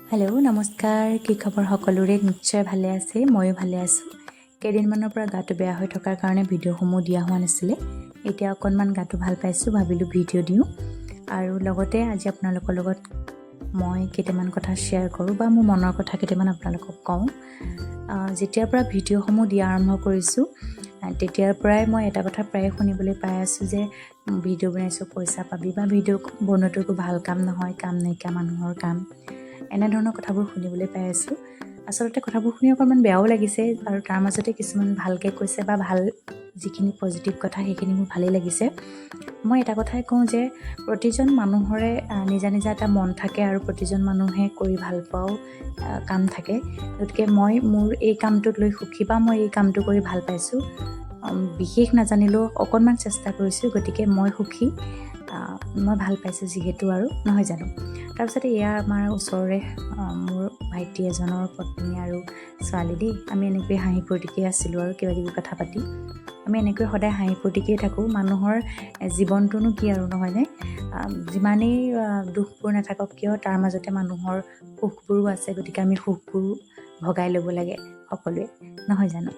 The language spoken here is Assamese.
হেল্ল' নমস্কাৰ কি খবৰ সকলোৰে নিশ্চয় ভালে আছে ময়ো ভালে আছোঁ কেইদিনমানৰ পৰা গাটো বেয়া হৈ থকাৰ কাৰণে ভিডিঅ'সমূহ দিয়া হোৱা নাছিলে এতিয়া অকণমান গাটো ভাল পাইছোঁ ভাবিলোঁ ভিডিঅ' দিওঁ আৰু লগতে আজি আপোনালোকৰ লগত মই কেইটামান কথা শ্বেয়াৰ কৰোঁ বা মোৰ মনৰ কথা কেইটামান আপোনালোকক কওঁ যেতিয়াৰ পৰা ভিডিঅ'সমূহ দিয়া আৰম্ভ কৰিছোঁ তেতিয়াৰ পৰাই মই এটা কথা প্ৰায়ে শুনিবলৈ পাই আছোঁ যে ভিডিঅ' বনাইছোঁ পইচা পাবি বা ভিডিঅ' বনোৱাটো একো ভাল কাম নহয় কাম নাইকিয়া মানুহৰ কাম এনেধৰণৰ কথাবোৰ শুনিবলৈ পাই আছোঁ আচলতে কথাবোৰ শুনি অকণমান বেয়াও লাগিছে আৰু তাৰ মাজতে কিছুমান ভালকৈ কৈছে বা ভাল যিখিনি পজিটিভ কথা সেইখিনি মোৰ ভালেই লাগিছে মই এটা কথাই কওঁ যে প্ৰতিজন মানুহৰে নিজা নিজা এটা মন থাকে আৰু প্ৰতিজন মানুহে কৰি ভাল পাওঁ কাম থাকে গতিকে মই মোৰ এই কামটোক লৈ সুখী বা মই এই কামটো কৰি ভাল পাইছোঁ বিশেষ নাজানিলেও অকণমান চেষ্টা কৰিছোঁ গতিকে মই সুখী মই ভাল পাইছোঁ যিহেতু আৰু নহয় জানো তাৰপিছতে এয়া আমাৰ ওচৰৰে মোৰ ভাইটি এজনৰ পত্নী আৰু ছোৱালী দেই আমি এনেকৈ হাঁহি ফূৰ্তিকৈ আছিলোঁ আৰু কিবাকিবি কথা পাতি আমি এনেকৈ সদায় হাঁহি ফূৰ্তিকৈ থাকোঁ মানুহৰ জীৱনটোনো কি আৰু নহয়নে যিমানেই দুখবোৰ নাথাকক কিয় তাৰ মাজতে মানুহৰ সুখবোৰো আছে গতিকে আমি সুখবোৰ ভগাই ল'ব লাগে সকলোৱে নহয় জানো